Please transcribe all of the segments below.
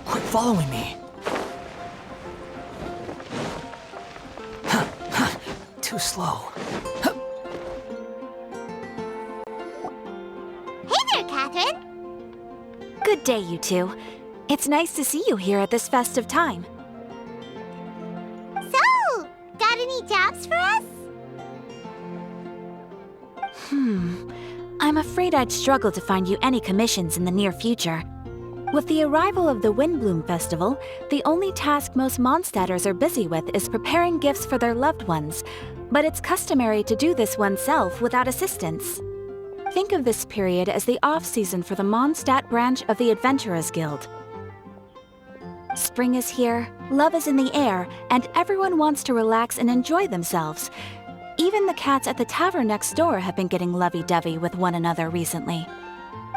Quit following me. Too slow. Hey there, Catherine! Good day, you two. It's nice to see you here at this festive time. So, got any jobs for us? I'm afraid I'd struggle to find you any commissions in the near future. With the arrival of the Windblume Festival, the only task most Mondstadters are busy with is preparing gifts for their loved ones, but it's customary to do this oneself without assistance. Think of this period as the off-season for the Mondstadt branch of the Adventurers Guild. Spring is here, love is in the air, and everyone wants to relax and enjoy themselves. Even the cats at the tavern next door have been getting lovey-dovey with one another recently.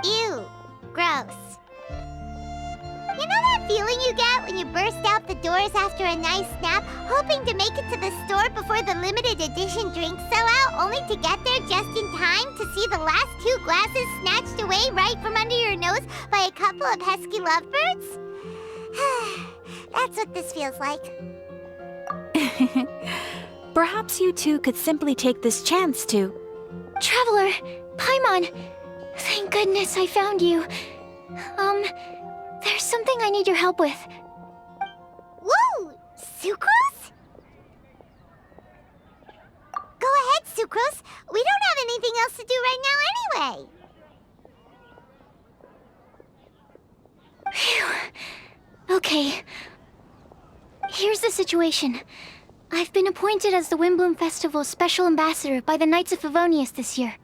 Ew, gross. You know that feeling you get when you burst out the doors after a nice nap, hoping to make it to the store before the limited edition drinks sell out, only to get there just in time to see the last 2 glasses snatched away right from under your nose by a couple of pesky lovebirds? That's what this feels like. Perhaps you two could simply take this chance to... Traveler! Paimon! Thank goodness I found you. There's something I need your help with. Whoa! Sucrose? Go ahead, Sucrose. We don't have anything else to do right now anyway. Phew. Okay. Here's the situation. I've been appointed as the Windblume Festival's special ambassador by the Knights of Favonius this year.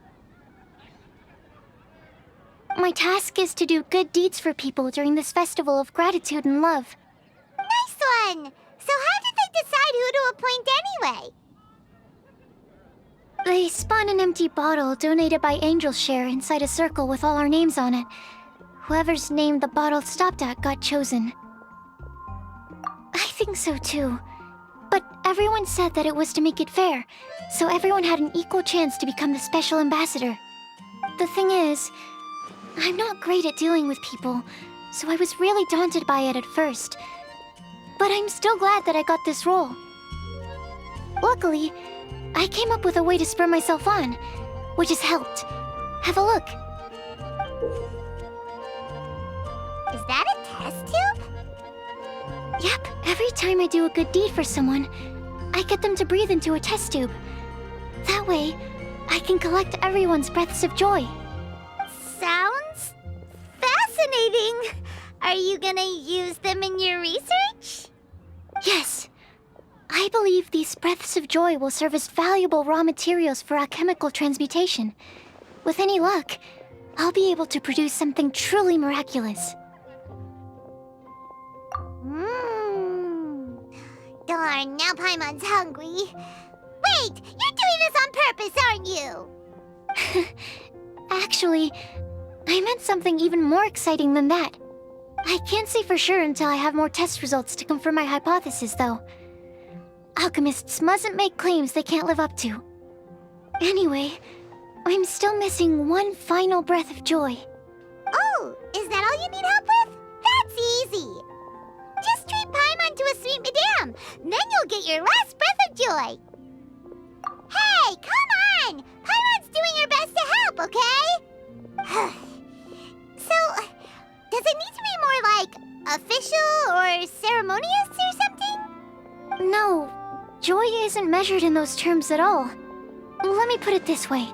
My task is to do good deeds for people during this festival of gratitude and love. Nice one! So how did they decide who to appoint anyway? They spun an empty bottle donated by Angel's Share inside a circle with all our names on it. Whoever's name the bottle stopped at got chosen. I think so too. But everyone said that it was to make it fair, so everyone had an equal chance to become the special ambassador. The thing is, I'm not great at dealing with people, so I was really daunted by it at first. But I'm still glad that I got this role. Luckily, I came up with a way to spur myself on, which has helped. Have a look. Is that a test tube? Yep, every time I do a good deed for someone, I get them to breathe into a test tube. That way, I can collect everyone's breaths of joy. Sounds fascinating. Are you gonna use them in your research? Yes. I believe these breaths of joy will serve as valuable raw materials for alchemical transmutation. With any luck, I'll be able to produce something truly miraculous. Darn, now Paimon's hungry. Wait, you're doing this on purpose, aren't you? Actually, I meant something even more exciting than that. I can't say for sure until I have more test results to confirm my hypothesis, though. Alchemists mustn't make claims they can't live up to. Anyway, I'm still missing one final breath of joy. Oh, is that all you need help with? That's easy. Just treat Paimon to a sweet madame. Then you'll get your last breath of joy. Hey, come on! Paimon's doing her best to help, okay? So, does it need to be more like official or ceremonious or something? No, joy isn't measured in those terms at all. Let me put it this way.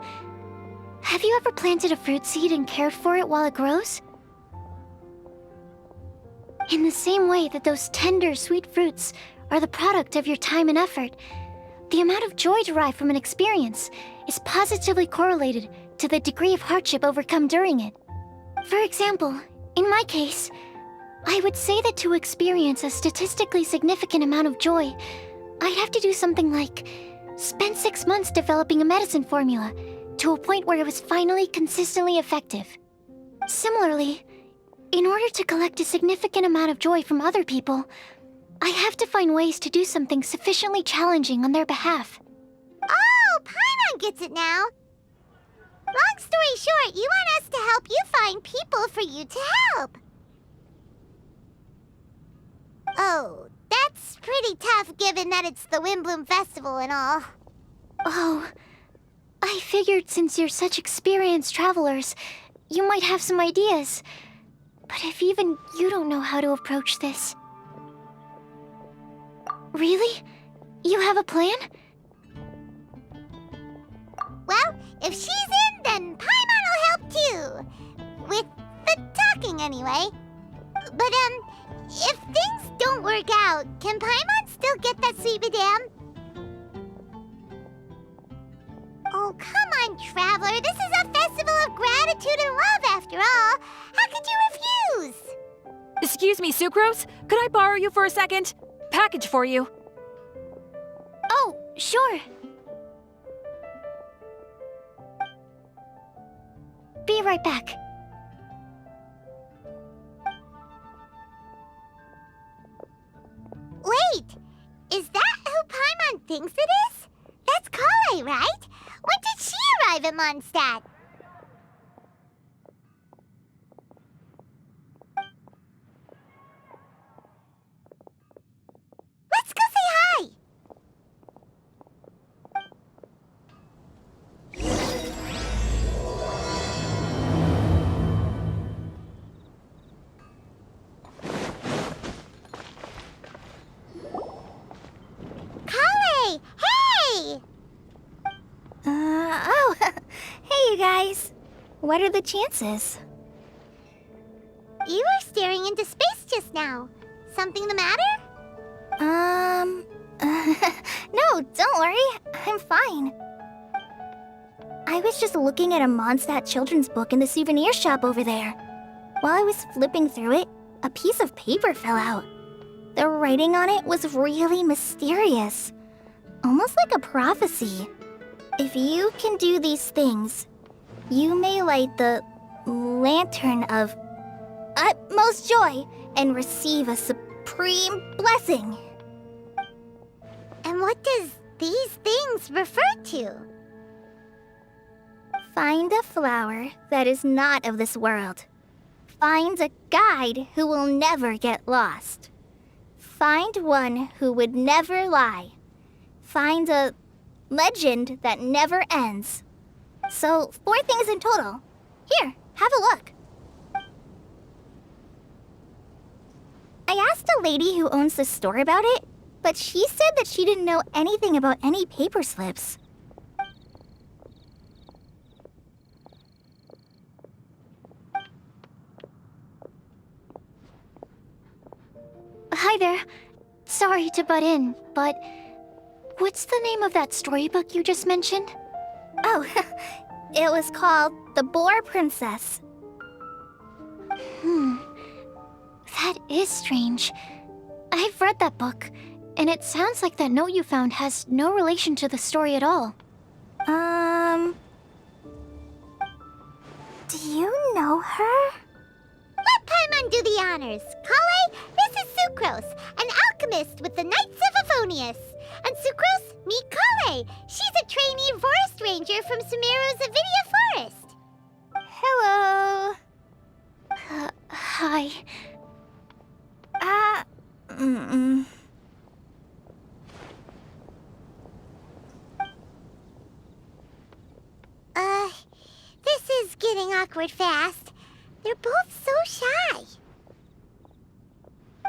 Have you ever planted a fruit seed and cared for it while it grows? In the same way that those tender, sweet fruits are the product of your time and effort, the amount of joy derived from an experience is positively correlated to the degree of hardship overcome during it. For example, in my case, I would say that to experience a statistically significant amount of joy, I'd have to do something like spend 6 months developing a medicine formula to a point where it was finally consistently effective. Similarly, In order to collect a significant amount of joy from other people, I have to find ways to do something sufficiently challenging on their behalf. Oh, Paimon gets it now. Long story short, you want us to help you find people for you to help. Oh, that's pretty tough given that it's the Windblume Festival and all. Oh, I figured since you're such experienced travelers, you might have some ideas. But if even you don't know how to approach this... Really? You have a plan? Well, if she's in, then Paimon will help too. With the talking, anyway. But, if things don't work out, can Paimon still get that sweet madame? Oh, come on, Traveler. This is a festival of gratitude and love, after all. How could you refuse? Excuse me, Sucrose? Could I borrow you for a second? Package for you. Oh, sure. Be right back. Wait! Is that who Paimon thinks it is? That's Collei, right? When did she arrive at Mondstadt? Let's go say hi! Collei! Hey! Oh, hey you guys. What are the chances? You were staring into space just now. Something the matter? No, don't worry. I'm fine. I was just looking at a Mondstadt children's book in the souvenir shop over there. While I was flipping through it, a piece of paper fell out. The writing on it was really mysterious. Almost like a prophecy. If you can do these things, you may light the lantern of utmost joy and receive a supreme blessing. And what does these things refer to? Find a flower that is not of this world. Find a guide who will never get lost. Find one who would never lie. Find a legend that never ends. So, 4 things in total. Here, have a look. I asked a lady who owns the store about it, but she said that she didn't know anything about any paper slips. Hi there. Sorry to butt in, but what's the name of that storybook you just mentioned? Oh, it was called The Boar Princess. That is strange. I've read that book, and it sounds like that note you found has no relation to the story at all. Do you know her? Let Paimon do the honors. Collei, this is Sucrose, an alchemist with the Knights of Favonius. And Sucrose, meet Collei. She's a trainee forest ranger from Sumeru's Avidia Forest. Hello. Hi. This is getting awkward fast. They're both so shy.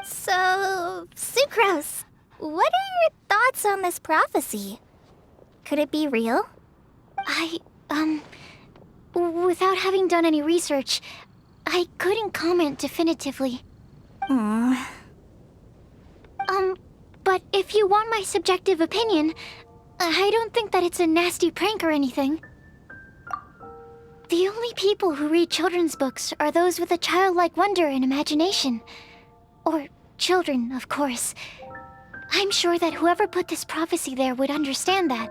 So, Sucrose, what are your thoughts on this prophecy? Could it be real? Without having done any research, I couldn't comment definitively. But if you want my subjective opinion, I don't think that it's a nasty prank or anything. The only people who read children's books are those with a childlike wonder and imagination. Or children, of course. I'm sure that whoever put this prophecy there would understand that.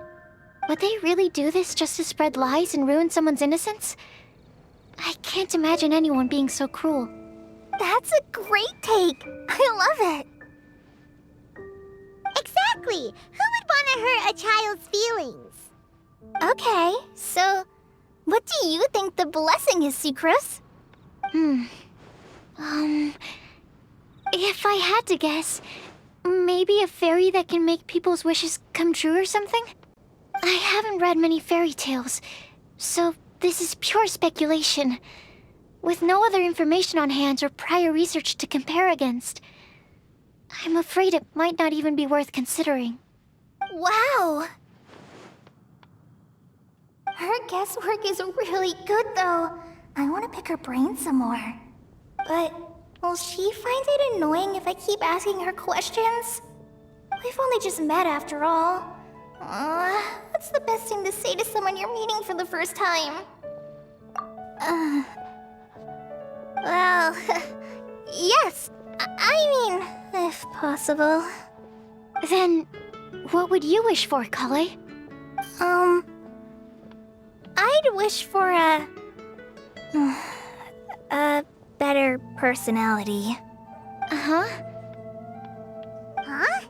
Would they really do this just to spread lies and ruin someone's innocence? I can't imagine anyone being so cruel. That's a great take. I love it. Exactly. Who would want to hurt a child's feelings? Okay, so what do you think the blessing is, Sucrose? If I had to guess, maybe a fairy that can make people's wishes come true or something? I haven't read many fairy tales, so this is pure speculation. With no other information on hand or prior research to compare against, I'm afraid it might not even be worth considering. Wow! Her guesswork is really good, though. I want to pick her brain some more. But will she find it annoying if I keep asking her questions? We've only just met after all. What's the best thing to say to someone you're meeting for the first time? Well, yes. I mean, if possible. Then, what would you wish for, Collei? I'd wish for a better personality. Uh-huh. Huh?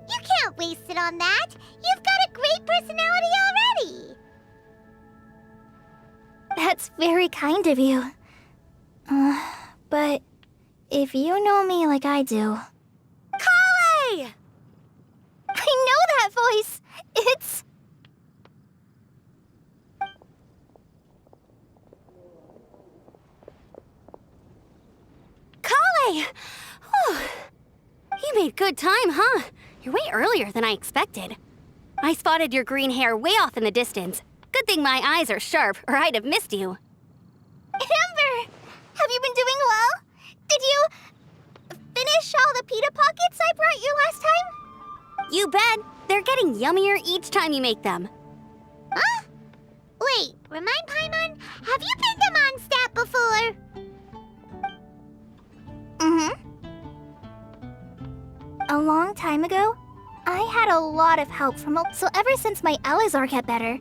You can't waste it on that. You've got a great personality already. That's very kind of you. But if you know me like I do... Collei! I know that voice! It's... Collei! Whew. You made good time, huh? You're way earlier than I expected. I spotted your green hair way off in the distance. Good thing my eyes are sharp, or I'd have missed you. Amber! Have you been doing well? Did you finish all the pita pockets I brought you last time? You bet. They're getting yummier each time you make them. Huh? Wait, remind Paimon, have you been to Mondstadt before? A long time ago, I had a lot of help from so ever since my Elazar got better,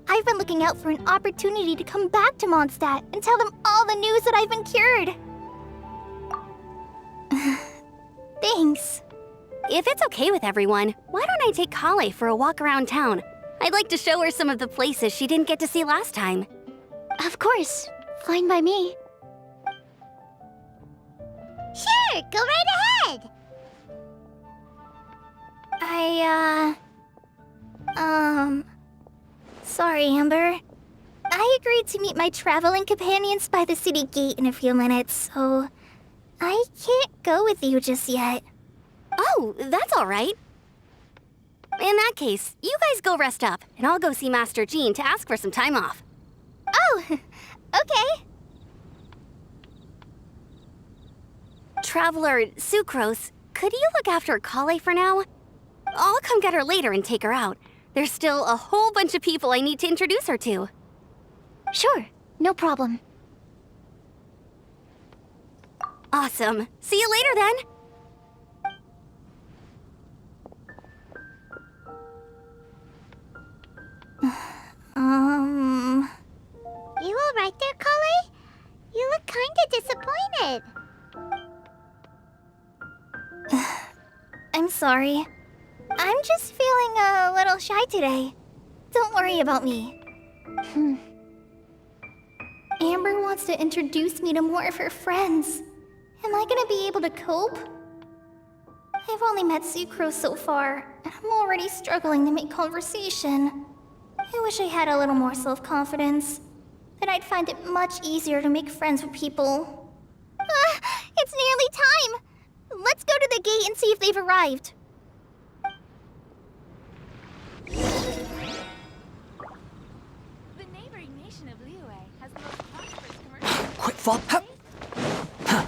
I've been looking out for an opportunity to come back to Mondstadt and tell them all the news that I've been cured. Thanks. If it's okay with everyone, why don't I take Collei for a walk around town? I'd like to show her some of the places she didn't get to see last time. Of course. Fine by me. Sure, go right ahead. Sorry, Amber. I agreed to meet my traveling companions by the city gate in a few minutes, so I can't go with you just yet. Oh, that's all right. In that case, you guys go rest up, and I'll go see Master Jean to ask for some time off. Oh, okay. Traveler Sucrose, could you look after Collei for now? I'll come get her later and take her out. There's still a whole bunch of people I need to introduce her to. Sure, no problem. Awesome. See you later then. You all right there, Collei? You look kinda disappointed. I'm sorry. I'm just feeling a little shy today. Don't worry about me. Amber wants to introduce me to more of her friends. Am I gonna be able to cope? I've only met Sucrose so far, and I'm already struggling to make conversation. I wish I had a little more self-confidence. Then I'd find it much easier to make friends with people. It's nearly time! Let's go to the gate and see if they've arrived. The neighboring nation of Liyue has the most prosperous commercial... Quick fall. Huh. Huh.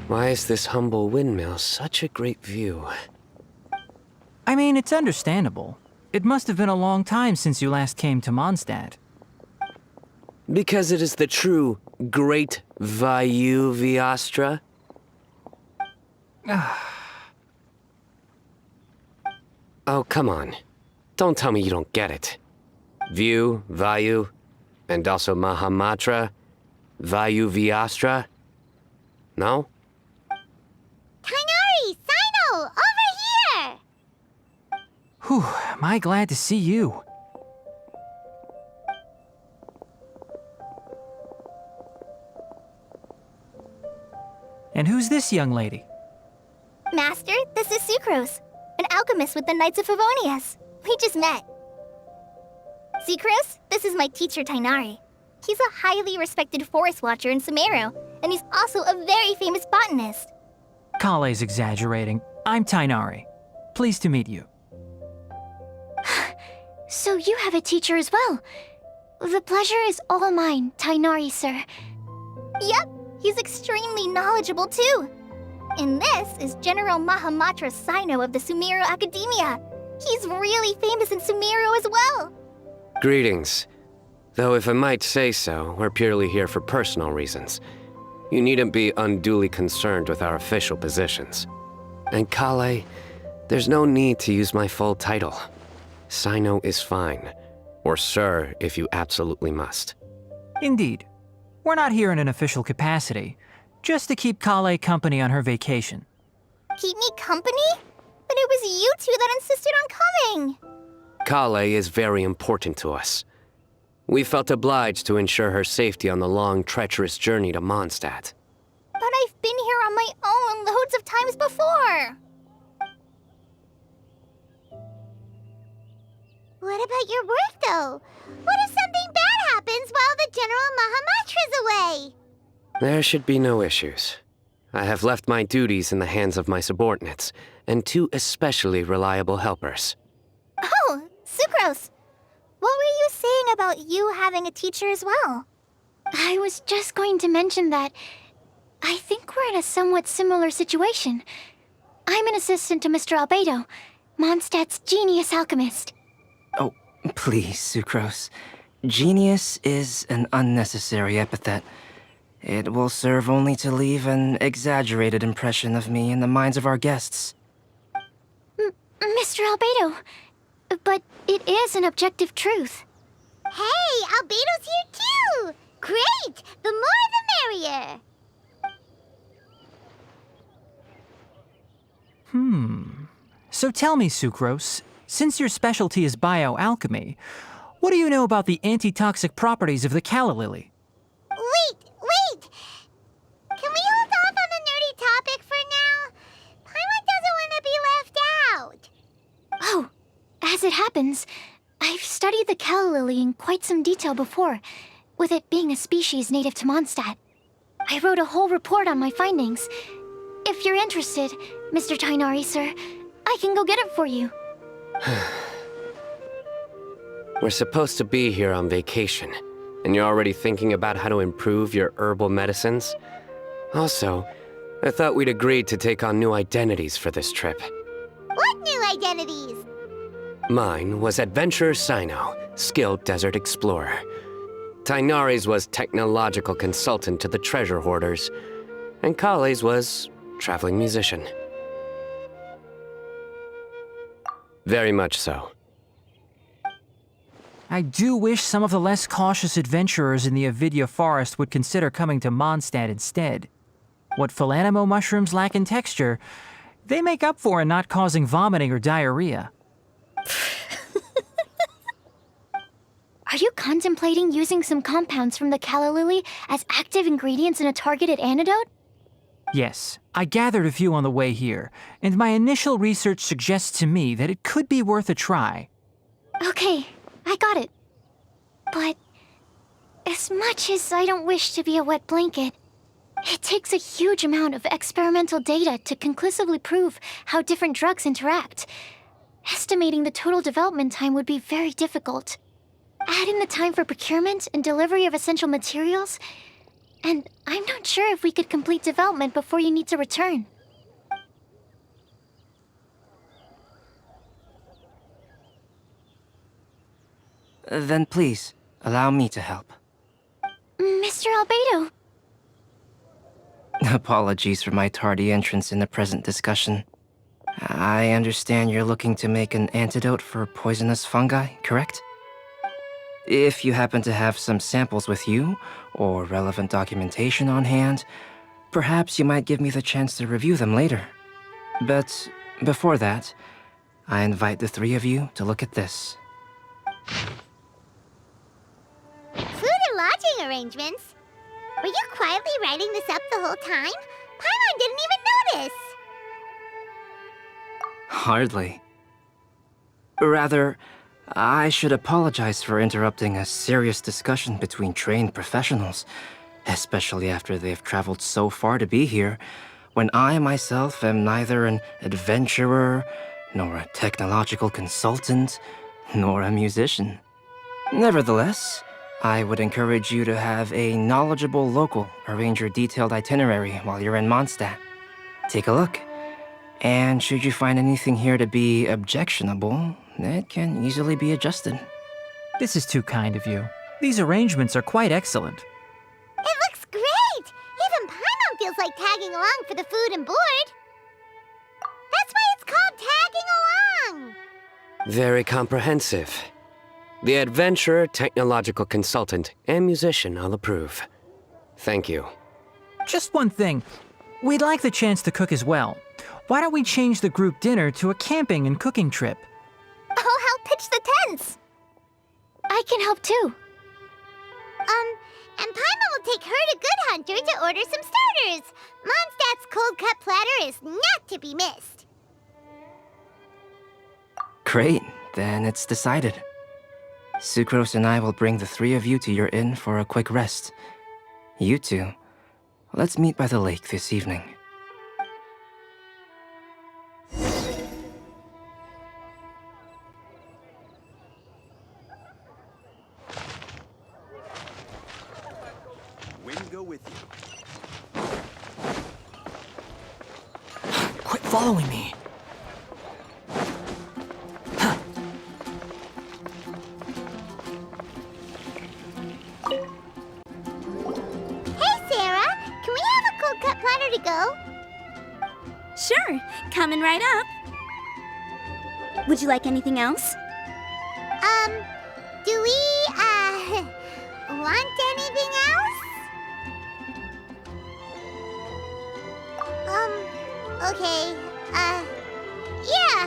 Why is this humble windmill such a great view? I mean, it's understandable. It must have been a long time since you last came to Mondstadt. Because it is the true Great Vayu Viastra? Oh, come on. Don't tell me you don't get it. View, Vayu, and also Mahamatra, Vayu Viastra? No? Tighnari! Cyno! Over here! Whew, am I glad to see you. And who's this young lady? Master, this is Sucrose, an alchemist with the Knights of Favonius. We just met. Sucrose, this is my teacher Tighnari. He's a highly respected forest watcher in Sumeru, and he's also a very famous botanist. Collei's exaggerating. I'm Tighnari. Pleased to meet you. So you have a teacher as well. The pleasure is all mine, Tighnari, sir. Yep, he's extremely knowledgeable too. And this is General Mahamatra Cyno of the Sumeru Academia. He's really famous in Sumeru as well. Greetings. Though if I might say so, we're purely here for personal reasons. You needn't be unduly concerned with our official positions. And Collei, there's no need to use my full title. Cyno is fine. Or sir, if you absolutely must. Indeed. We're not here in an official capacity, just to keep Collei company on her vacation. Keep me company? But it was you two that insisted on coming. Collei is very important to us. We felt obliged to ensure her safety on the long, treacherous journey to Mondstadt. But I've been here on my own loads of times before. What about your work, though? What if something bad happens while the General Mahamatra's away? There should be no issues. I have left my duties in the hands of my subordinates, and two especially reliable helpers. Oh, Sucrose. What were you saying about you having a teacher as well? I was just going to mention that I think we're in a somewhat similar situation. I'm an assistant to Mr. Albedo, Mondstadt's genius alchemist. Oh, please, Sucrose. Genius is an unnecessary epithet. It will serve only to leave an exaggerated impression of me in the minds of our guests. Mr. Albedo, but it is an objective truth. Hey, Albedo's here too! Great! The more the merrier! So tell me, Sucrose, since your specialty is bioalchemy, what do you know about the antitoxic properties of the calla lily? Wait! Can we hold off on the nerdy topic for now? Paimon doesn't want to be left out. Oh, as it happens, I've studied the calla lily in quite some detail before, with it being a species native to Mondstadt. I wrote a whole report on my findings. If you're interested, Mr. Tighnari, sir, I can go get it for you. We're supposed to be here on vacation, and you're already thinking about how to improve your herbal medicines? Also, I thought we'd agreed to take on new identities for this trip. What new identities? Mine was Adventurer Cyno, skilled desert explorer. Tighnari's was technological consultant to the treasure hoarders, and Collei's was traveling musician. Very much so. I do wish some of the less cautious adventurers in the Avidya forest would consider coming to Mondstadt instead. What Philanimo mushrooms lack in texture, they make up for in not causing vomiting or diarrhea. Are you contemplating using some compounds from the calla lily as active ingredients in a targeted antidote? Yes, I gathered a few on the way here, and my initial research suggests to me that it could be worth a try. Okay, I got it. But as much as I don't wish to be a wet blanket, it takes a huge amount of experimental data to conclusively prove how different drugs interact. Estimating the total development time would be very difficult. Add in the time for procurement and delivery of essential materials, and I'm not sure if we could complete development before you need to return. Then please, allow me to help. Mr. Albedo. Apologies for my tardy entrance in the present discussion. I understand you're looking to make an antidote for poisonous fungi, correct? If you happen to have some samples with you, or relevant documentation on hand, perhaps you might give me the chance to review them later. But before that, I invite the three of you to look at this. Food and lodging arrangements? Were you quietly writing this up the whole time? Paimon didn't even notice! Hardly. Rather, I should apologize for interrupting a serious discussion between trained professionals, especially after they've traveled so far to be here, when I myself am neither an adventurer, nor a technological consultant, nor a musician. Nevertheless, I would encourage you to have a knowledgeable local arrange your detailed itinerary while you're in Mondstadt. Take a look, and should you find anything here to be objectionable, it can easily be adjusted. This is too kind of you. These arrangements are quite excellent. It looks great! Even Paimon feels like tagging along for the food and board. That's why it's called tagging along! Very comprehensive. The adventurer, technological consultant, and musician all approve. Thank you. Just one thing. We'd like the chance to cook as well. Why don't we change the group dinner to a camping and cooking trip? I'll help pitch the tents! I can help too. And Paimon will take her to Good Hunter to order some starters. Mondstadt's cold-cut platter is not to be missed. Great, then it's decided. Sucrose and I will bring the three of you to your inn for a quick rest. You two, let's meet by the lake this evening. Wind go with you. Quit following me. Hey, Sarah! Can we have a cold-cut platter to go? Sure, coming right up. Would you like anything else? Do we, want anything else? Okay, yeah,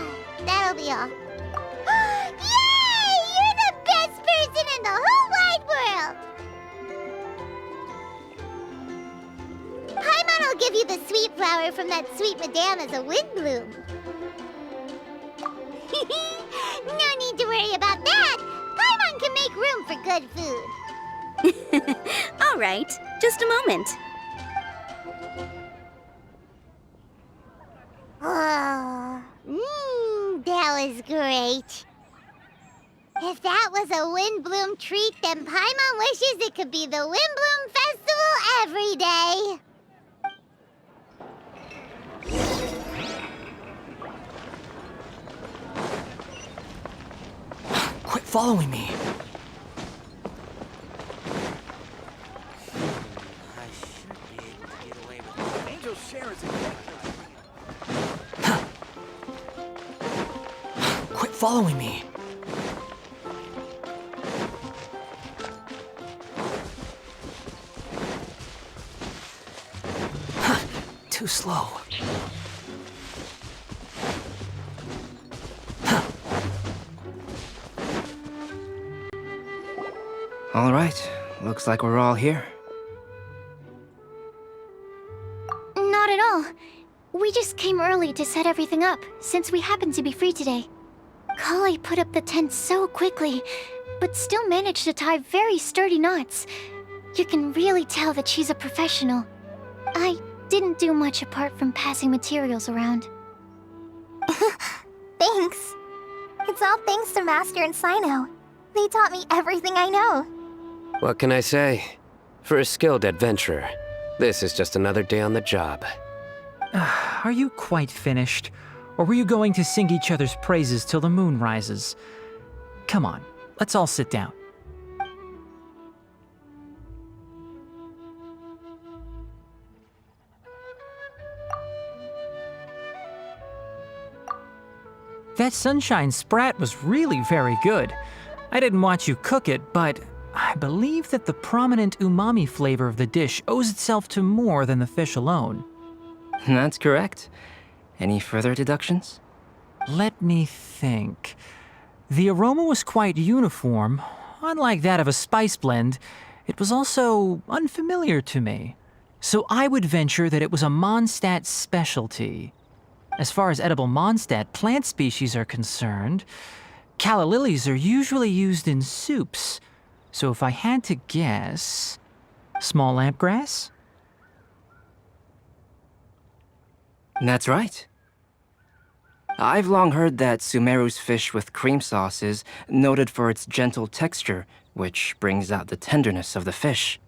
that'll be all. Yay! You're the best person in the whole wide world! Paimon will give you the sweet flower from that sweet madame as a Windblume. No need to worry about that! Paimon can make room for good food. All right, just a moment. Oh, that was great. If that was a Windblume treat, then Paimon wishes it could be the Windblume Festival every day. Quit following me. I should be able to get away with it. Angel Share is in Quit following me. Too slow. All right, looks like we're all here. Not at all. We just came early to set everything up, since we happen to be free today. Collei put up the tent so quickly, but still managed to tie very sturdy knots. You can really tell that she's a professional. I didn't do much apart from passing materials around. Thanks. It's all thanks to Master and Cyno. They taught me everything I know. What can I say? For a skilled adventurer, this is just another day on the job. Are you quite finished? Or were you going to sing each other's praises till the moon rises? Come on, let's all sit down. That sunshine sprat was really very good. I didn't watch you cook it, but I believe that the prominent umami flavor of the dish owes itself to more than the fish alone. That's correct. Any further deductions? Let me think. The aroma was quite uniform. Unlike that of a spice blend, it was also unfamiliar to me. So I would venture that it was a Mondstadt specialty. As far as edible Mondstadt plant species are concerned, calla lilies are usually used in soups. So if I had to guess, small lampgrass? That's right. I've long heard that Sumeru's fish with cream sauce is noted for its gentle texture, which brings out the tenderness of the fish.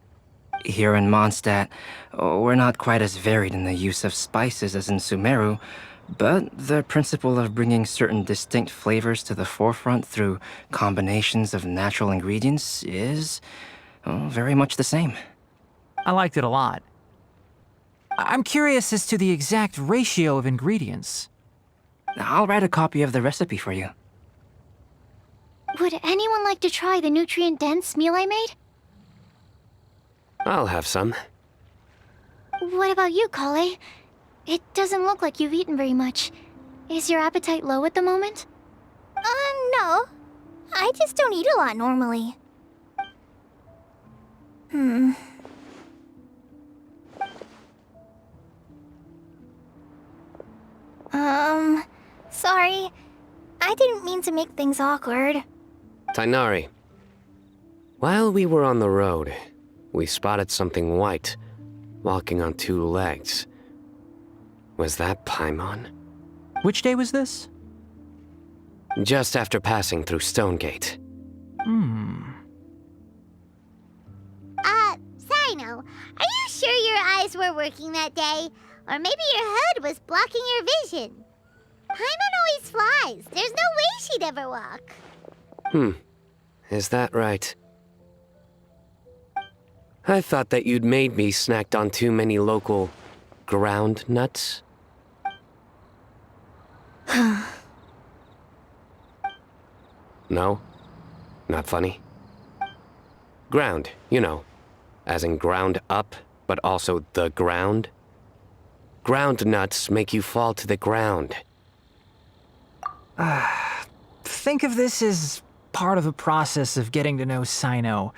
Here in Mondstadt, we're not quite as varied in the use of spices as in Sumeru, but the principle of bringing certain distinct flavors to the forefront through combinations of natural ingredients is very much the same. I liked it a lot. I'm curious as to the exact ratio of ingredients. I'll write a copy of the recipe for you. Would anyone like to try the nutrient-dense meal I made? I'll have some. What about you, Collei? It doesn't look like you've eaten very much. Is your appetite low at the moment? No. I just don't eat a lot normally. Sorry. I didn't mean to make things awkward. Tighnari. While we were on the road, we spotted something white, walking on two legs. Was that Paimon? Which day was this? Just after passing through Stonegate. Cyno, are you sure your eyes were working that day? Or maybe your hood was blocking your vision? Paimon always flies. There's no way she'd ever walk. Is that right? I thought that you'd made me snacked on too many local ground nuts. No? Not funny? Ground, you know. As in ground up, but also the ground. Ground nuts make you fall to the ground. Think of this as part of the process of getting to know Cyno.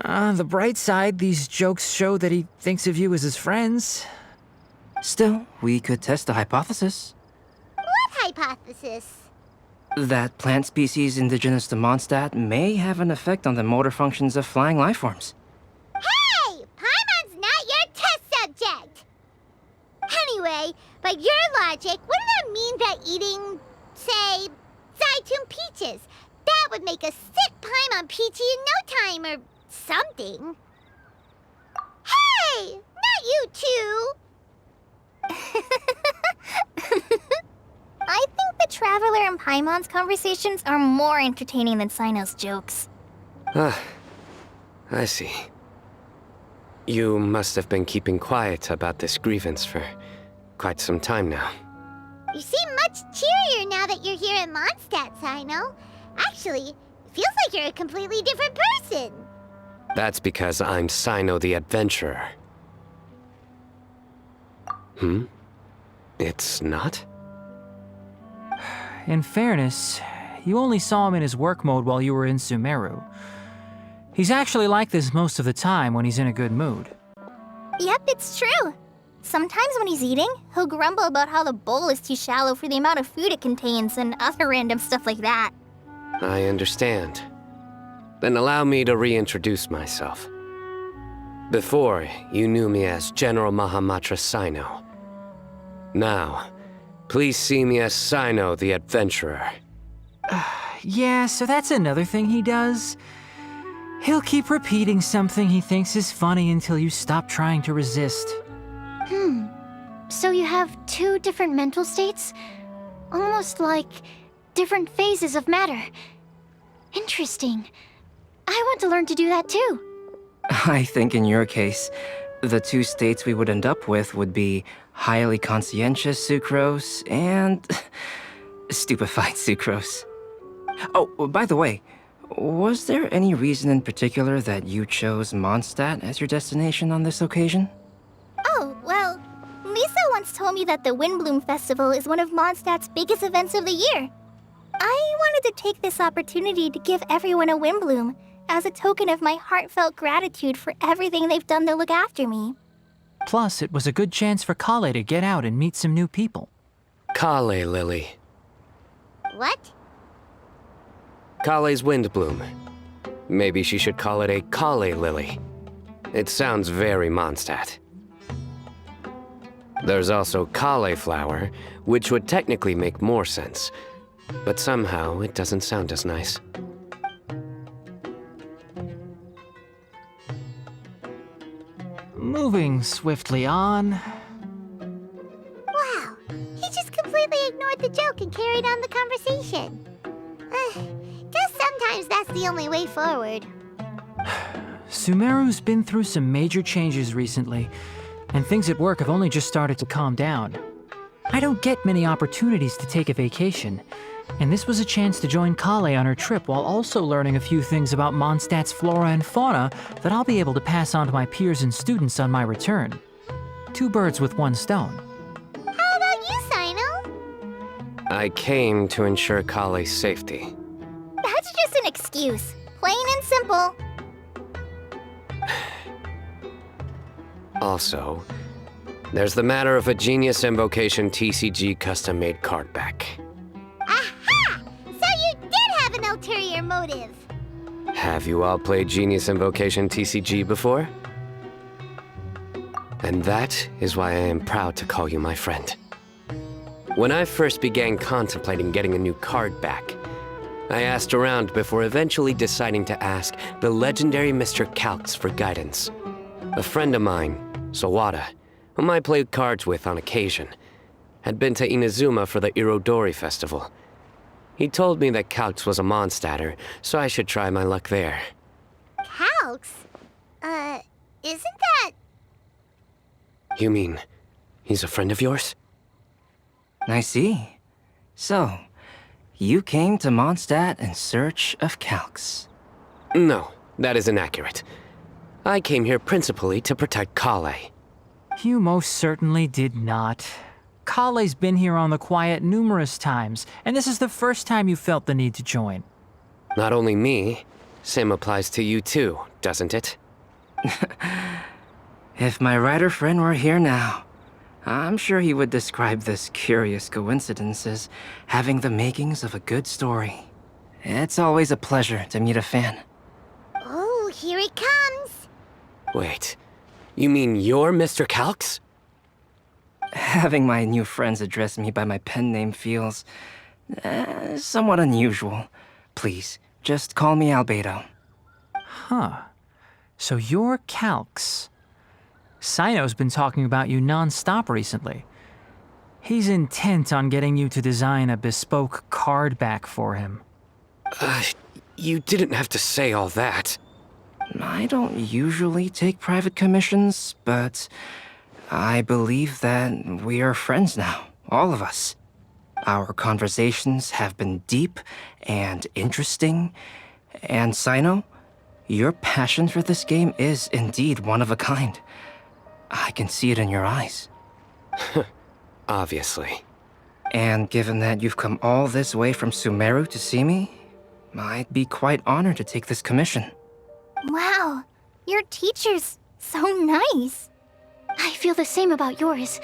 On the bright side, these jokes show that he thinks of you as his friends. Still, we could test the hypothesis. What hypothesis? That plant species indigenous to Mondstadt may have an effect on the motor functions of flying lifeforms. Hey! Paimon's not your test subject! Anyway, by your logic, wouldn't that mean that eating, say, Zaitun peaches, that would make a sick Paimon peachy in no time or something? Hey! Not you too! I think the Traveler and Paimon's conversations are more entertaining than Cyno's jokes. I see. You must have been keeping quiet about this grievance for quite some time now. You seem much cheerier now that you're here in Mondstadt, Cyno. Actually, it feels like you're a completely different person. That's because I'm Cyno the Adventurer. It's not? In fairness, you only saw him in his work mode while you were in Sumeru. He's actually like this most of the time when he's in a good mood. Yep, it's true. Sometimes when he's eating, he'll grumble about how the bowl is too shallow for the amount of food it contains and other random stuff like that. I understand. Then allow me to reintroduce myself. Before, you knew me as General Mahamatra Cyno. Now, please see me as Cyno the Adventurer. Yeah, so that's another thing he does. He'll keep repeating something he thinks is funny until you stop trying to resist. So you have two different mental states? Almost like different phases of matter. Interesting. I want to learn to do that too. I think in your case, the two states we would end up with would be highly conscientious sucrose and stupefied sucrose. Oh, by the way, was there any reason in particular that you chose Mondstadt as your destination on this occasion? Oh, well, Lisa once told me that the Windblume Festival is one of Mondstadt's biggest events of the year. I wanted to take this opportunity to give everyone a Windblume as a token of my heartfelt gratitude for everything they've done to look after me. Plus, it was a good chance for Collei to get out and meet some new people. Collei, Lily. What? Collei's Windblume. Maybe she should call it a Collei lily. It sounds very Mondstadt. There's also Collei flower, which would technically make more sense, but somehow it doesn't sound as nice. Moving swiftly on. Wow, he just completely ignored the joke and carried on the conversation. Guess sometimes that's the only way forward. Sumeru's been through some major changes recently, and things at work have only just started to calm down. I don't get many opportunities to take a vacation, and this was a chance to join Collei on her trip while also learning a few things about Mondstadt's flora and fauna that I'll be able to pass on to my peers and students on my return. Two birds with one stone. How about you, Cyno? I came to ensure Collei's safety. That's just an excuse. Plain and simple. Also, there's the matter of a Genius Invocation TCG custom-made card back. Aha! So you did have an ulterior motive. Have you all played Genius Invocation TCG before? And that is why I am proud to call you my friend. When I first began contemplating getting a new card back, I asked around before eventually deciding to ask the legendary Mr. Calx for guidance. A friend of mine, Sawada, whom I played cards with on occasion, had been to Inazuma for the Irodori Festival. He told me that Calx was a Mondstadter, so I should try my luck there. Calx? Isn't that... You mean, he's a friend of yours? I see. So, you came to Mondstadt in search of Calx. No, that is inaccurate. I came here principally to protect Collei. You most certainly did not. Collei's been here on the quiet numerous times, and this is the first time you felt the need to join. Not only me, same applies to you too, doesn't it? If my writer friend were here now, I'm sure he would describe this curious coincidence as having the makings of a good story. It's always a pleasure to meet a fan. Oh, here it comes. Wait, you mean you're Mr. Calx? Having my new friends address me by my pen name feels somewhat unusual. Please, just call me Albedo. Huh. So you're Calx. Cyno's been talking about you non-stop recently. He's intent on getting you to design a bespoke card back for him. You didn't have to say all that. I don't usually take private commissions, but I believe that we are friends now, all of us. Our conversations have been deep and interesting, and Cyno, your passion for this game is indeed one of a kind. I can see it in your eyes. Obviously. And given that you've come all this way from Sumeru to see me, I'd be quite honored to take this commission. Wow, your teacher's so nice. I feel the same about yours.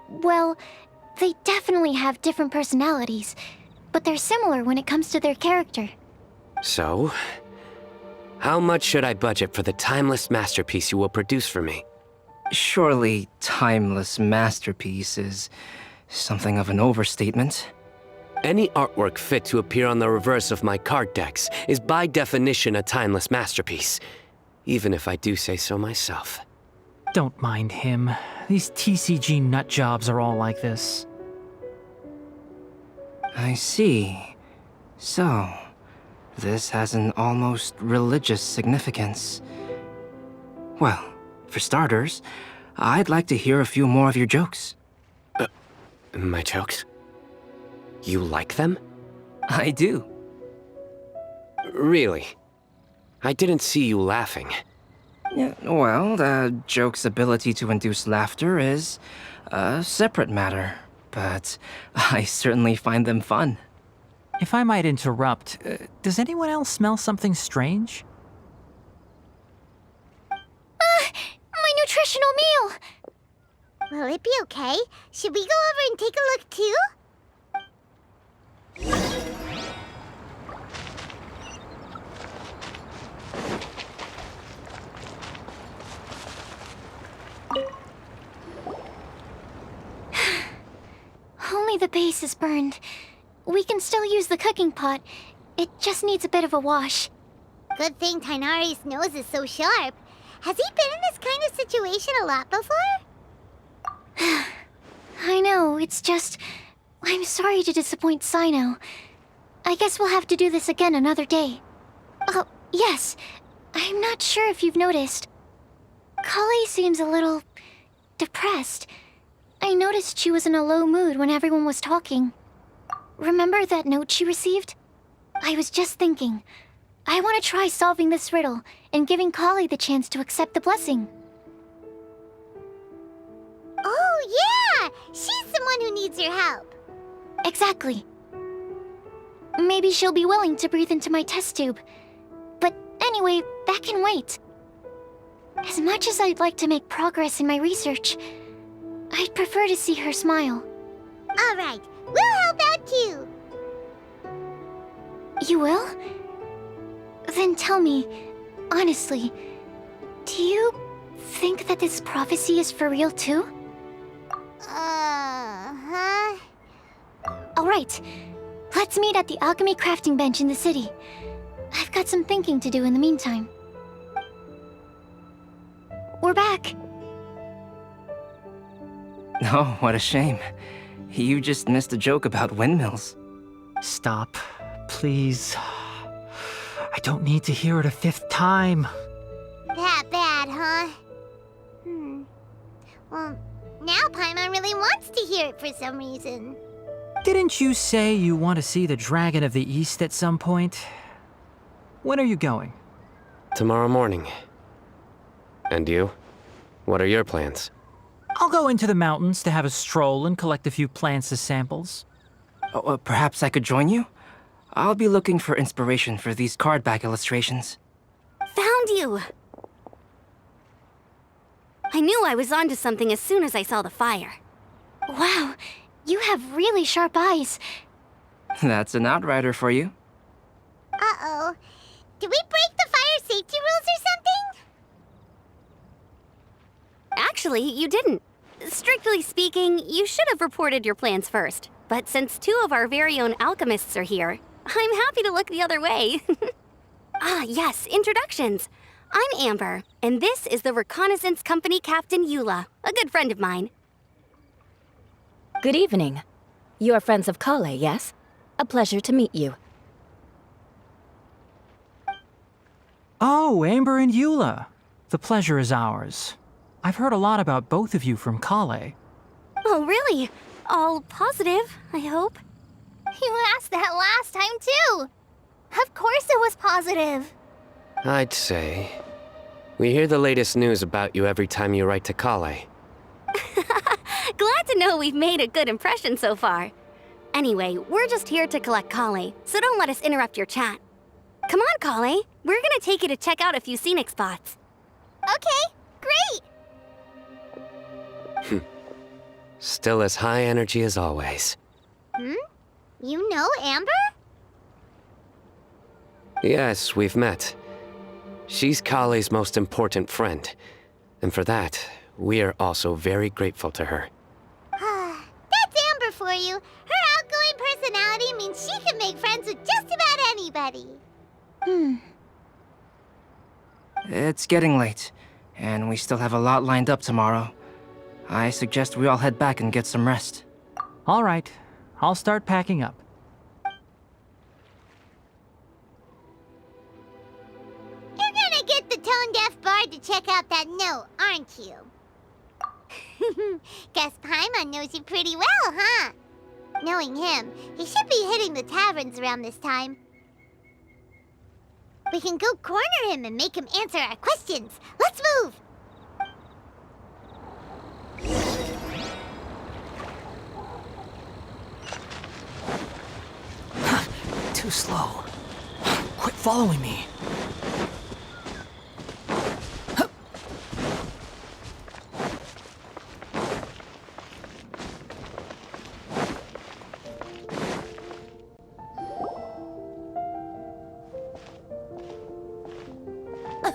Well, they definitely have different personalities, but they're similar when it comes to their character. So, how much should I budget for the timeless masterpiece you will produce for me? Surely, timeless masterpiece is something of an overstatement. Any artwork fit to appear on the reverse of my card decks is by definition a timeless masterpiece, even if I do say so myself. Don't mind him. These TCG nutjobs are all like this. I see. So, This has an almost religious significance. Well, for starters, I'd like to hear a few more of your jokes. My jokes? You like them? I do. Really? I didn't see you laughing. Yeah, well, the joke's ability to induce laughter is a separate matter, but I certainly find them fun. If I might interrupt, does anyone else smell something strange? My nutritional meal! Will it be okay? Should we go over and take a look too? Only the base is burned. We can still use the cooking pot. It just needs a bit of a wash. Good thing Tighnari's nose is so sharp. Has he been in this kind of situation a lot before? I know, it's just... I'm sorry to disappoint Cyno. I guess we'll have to do this again another day. Oh, yes. I'm not sure if you've noticed. Collei seems a little... depressed. I noticed she was in a low mood when everyone was talking. Remember that note she received? I was just thinking. I want to try solving this riddle and giving Collei the chance to accept the blessing. Oh, yeah! She's someone who needs your help. Exactly. Maybe she'll be willing to breathe into my test tube. But anyway, that can wait. As much as I'd like to make progress in my research, I'd prefer to see her smile. All right, we'll help out too. You will? Then tell me, honestly, do you think that this prophecy is for real too? Huh? Alright, let's meet at the alchemy crafting bench in the city. I've got some thinking to do in the meantime. We're back. Oh, what a shame. You just missed a joke about windmills. Stop, please. I don't need to hear it a fifth time. That bad, huh? Well, now Paimon really wants to hear it for some reason. Didn't you say you want to see the Dragon of the East at some point? When are you going? Tomorrow morning. And you? What are your plans? I'll go into the mountains to have a stroll and collect a few plants as samples. Oh, perhaps I could join you? I'll be looking for inspiration for these card back illustrations. Found you! I knew I was onto something as soon as I saw the fire. Wow, you have really sharp eyes. That's an outrider for you. Uh-oh. Did we break the fire safety rules or something? Actually, you didn't. Strictly speaking, you should have reported your plans first. But since two of our very own alchemists are here, I'm happy to look the other way. Ah, yes, introductions. I'm Amber, and this is the Reconnaissance Company Captain Eula, a good friend of mine. Good evening. You are friends of Collei, yes? A pleasure to meet you. Oh, Amber and Eula. The pleasure is ours. I've heard a lot about both of you from Collei. Oh, really? All positive, I hope. You asked that last time too. Of course it was positive. I'd say. We hear the latest news about you every time you write to Collei. Glad to know we've made a good impression so far. Anyway, we're just here to collect Collei, so don't let us interrupt your chat. Come on, Collei. We're gonna take you to check out a few scenic spots. Okay, great. Still as high energy as always. You know Amber? Yes, we've met. She's Collei's most important friend. And for that, we are also very grateful to her. That's Amber for you. Her outgoing personality means she can make friends with just about anybody. It's getting late, and we still have a lot lined up tomorrow. I suggest we all head back and get some rest. All right, I'll start packing up. check out that note, aren't you? Guess Paimon knows you pretty well, huh? Knowing him, he should be hitting the taverns around this time. We can go corner him and make him answer our questions. Let's move! Too slow. Quit following me.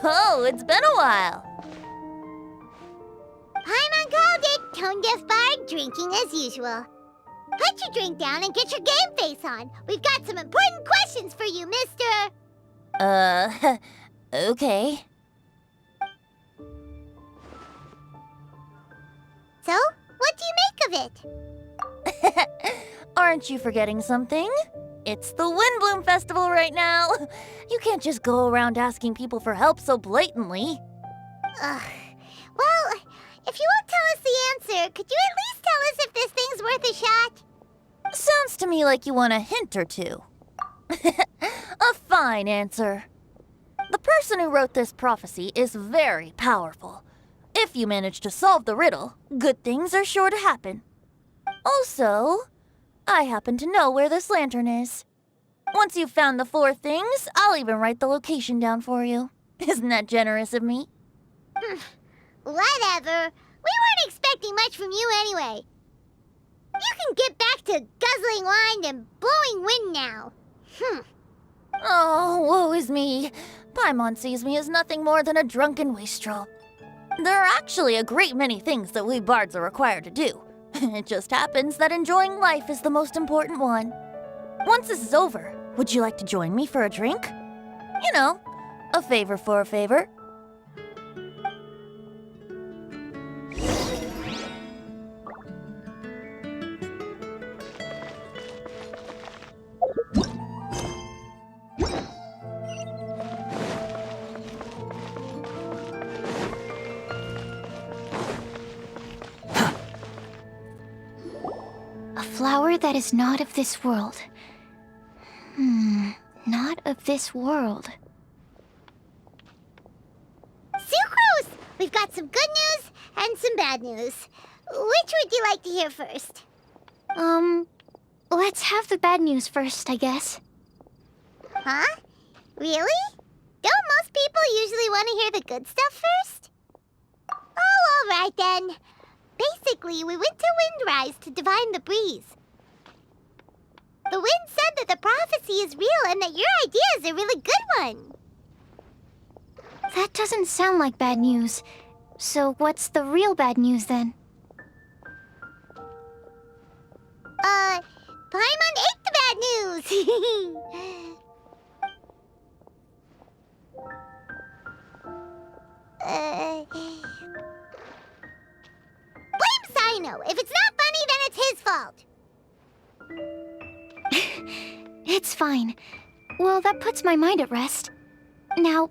Oh, it's been a while. Paimon called it. Tone-deaf bard, drinking as usual. Put your drink down and get your game face on. We've got some important questions for you, mister. Okay. So, what do you make of it? Aren't you forgetting something? It's the Windblume Festival right now. You can't just go around asking people for help so blatantly. Ugh. Well, if you won't tell us the answer, could you at least tell us if this thing's worth a shot? Sounds to me like you want a hint or two. A fine answer. The person who wrote this prophecy is very powerful. If you manage to solve the riddle, good things are sure to happen. Also, I happen to know where this lantern is. Once you've found the 4 things, I'll even write the location down for you. Isn't that generous of me? Whatever. We weren't expecting much from you anyway. You can get back to guzzling wine and blowing wind now. Oh, woe is me. Paimon sees me as nothing more than a drunken wastrel. There are actually a great many things that we bards are required to do. It just happens that enjoying life is the most important one. Once this is over, would you like to join me for a drink? You know, a favor for a favor. A flower that is not of this world. Not of this world. Sucrose! We've got some good news and some bad news. Which would you like to hear first? Let's have the bad news first, I guess. Huh? Really? Don't most people usually want to hear the good stuff first? Oh, all right then. Basically, we went to Windrise to divine the breeze. The wind said that the prophecy is real and that your idea is a really good one. That doesn't sound like bad news. So what's the real bad news then? Paimon ate the bad news! Blame Cyno! If it's not funny, then it's his fault! It's fine. Well, that puts my mind at rest. Now,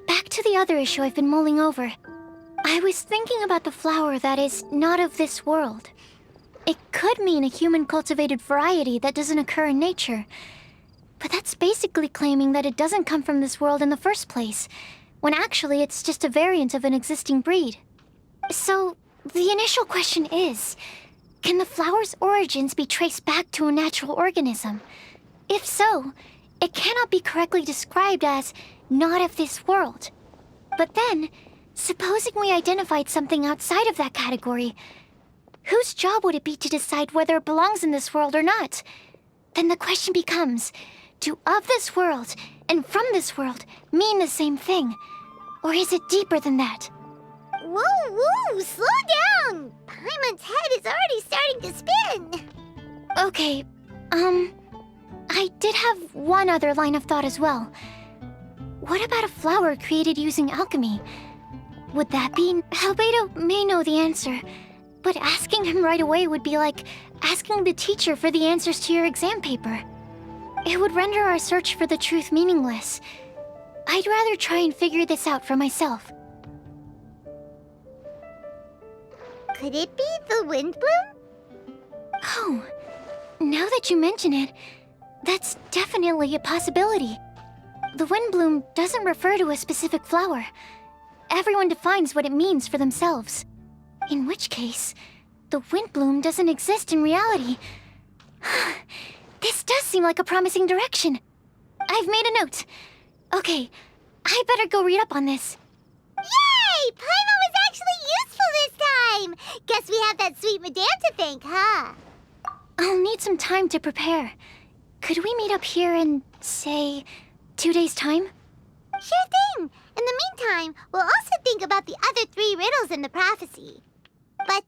back to the other issue I've been mulling over. I was thinking about the flower that is not of this world. It could mean a human-cultivated variety that doesn't occur in nature. But that's basically claiming that it doesn't come from this world in the first place, when actually it's just a variant of an existing breed. So, the initial question is, can the flower's origins be traced back to a natural organism? If so, it cannot be correctly described as not of this world. But then, supposing we identified something outside of that category, whose job would it be to decide whether it belongs in this world or not? Then the question becomes, do of this world and from this world mean the same thing? Or is it deeper than that? Whoa, slow down! Paimon's head is already starting to spin! Okay, I did have one other line of thought as well. What about a flower created using alchemy? Would that be... Albedo may know the answer, but asking him right away would be like asking the teacher for the answers to your exam paper. It would render our search for the truth meaningless. I'd rather try and figure this out for myself. Could it be the Windblume? Oh, now that you mention it, that's definitely a possibility. The Windblume doesn't refer to a specific flower. Everyone defines what it means for themselves. In which case, the Windblume doesn't exist in reality. This does seem like a promising direction. I've made a note. Okay, I better go read up on this. Yay! Paimon was actually useful this time! Guess we have that sweet madame to thank, huh? I'll need some time to prepare. Could we meet up here in, say, 2 days' time? Sure thing! In the meantime, we'll also think about the other 3 riddles in the prophecy. But,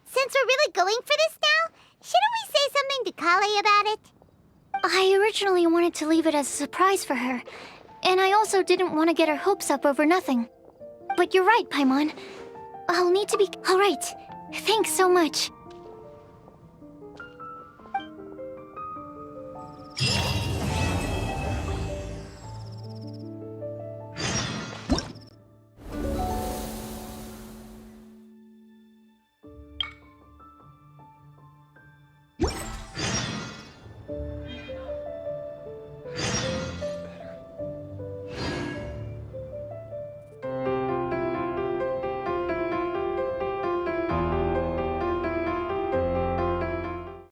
since we're really going for this now, shouldn't we say something to Collei about it? I originally wanted to leave it as a surprise for her, and I also didn't want to get her hopes up over nothing. But you're right, Paimon. I'll need to be... All right. Thanks so much.